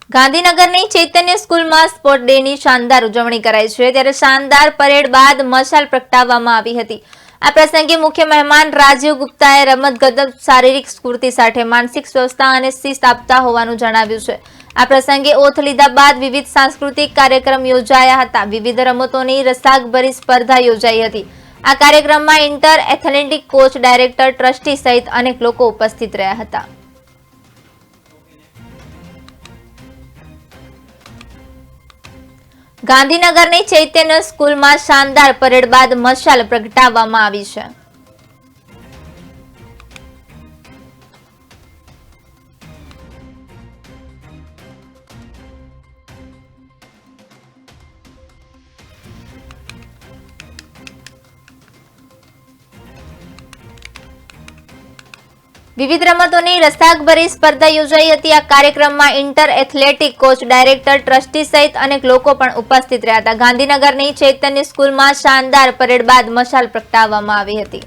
ગાંધીનગરની ચૈતન્ય સ્કૂલમાં સ્પોર્ટ ડેની શાનદાર ઉજવણી કરાઈ છે ત્યારે શાનદાર પરેડ બાદ મશાલ પ્રગટાવવામાં આવી હતી। આ પ્રસંગે મુખ્ય મહેમાન રાજીવ ગુપ્તાએ રમતગમત શારીરિક સ્ફૂર્તિ સાથે માનસિક સ્વસ્થતા અને શિસ્ત આપતા હોવાનું જણાવ્યું છે। આ પ્રસંગે ઓથ લીધા બાદ વિવિધ સાંસ્કૃતિક કાર્યક્રમ યોજાયા હતા। વિવિધ રમતોની રસાકભરી સ્પર્ધા યોજાઈ હતી। આ કાર્યક્રમમાં inter athletic coach, director, trustee સહિત અનેક લોકો ઉપસ્થિત રહ્યા હતા। ગાંધીનગરની ચૈતન્ય સ્કૂલમાં શાનદાર પરેડ બાદ મશાલ પ્રગટાવવામાં આવી છે। વિવિધ રમતોની રસાકભરી સ્પર્ધા યોજાઈ હતી। આ કાર્યક્રમમાં inter athletic coach, director, trustee સહિત અનેક લોકો પણ ઉપસ્થિત રહ્યા હતા। ગાંધીનગરની ચૈતન્ય સ્કૂલમાં શાનદાર પરેડ બાદ મશાલ પ્રગટાવવામાં આવી હતી।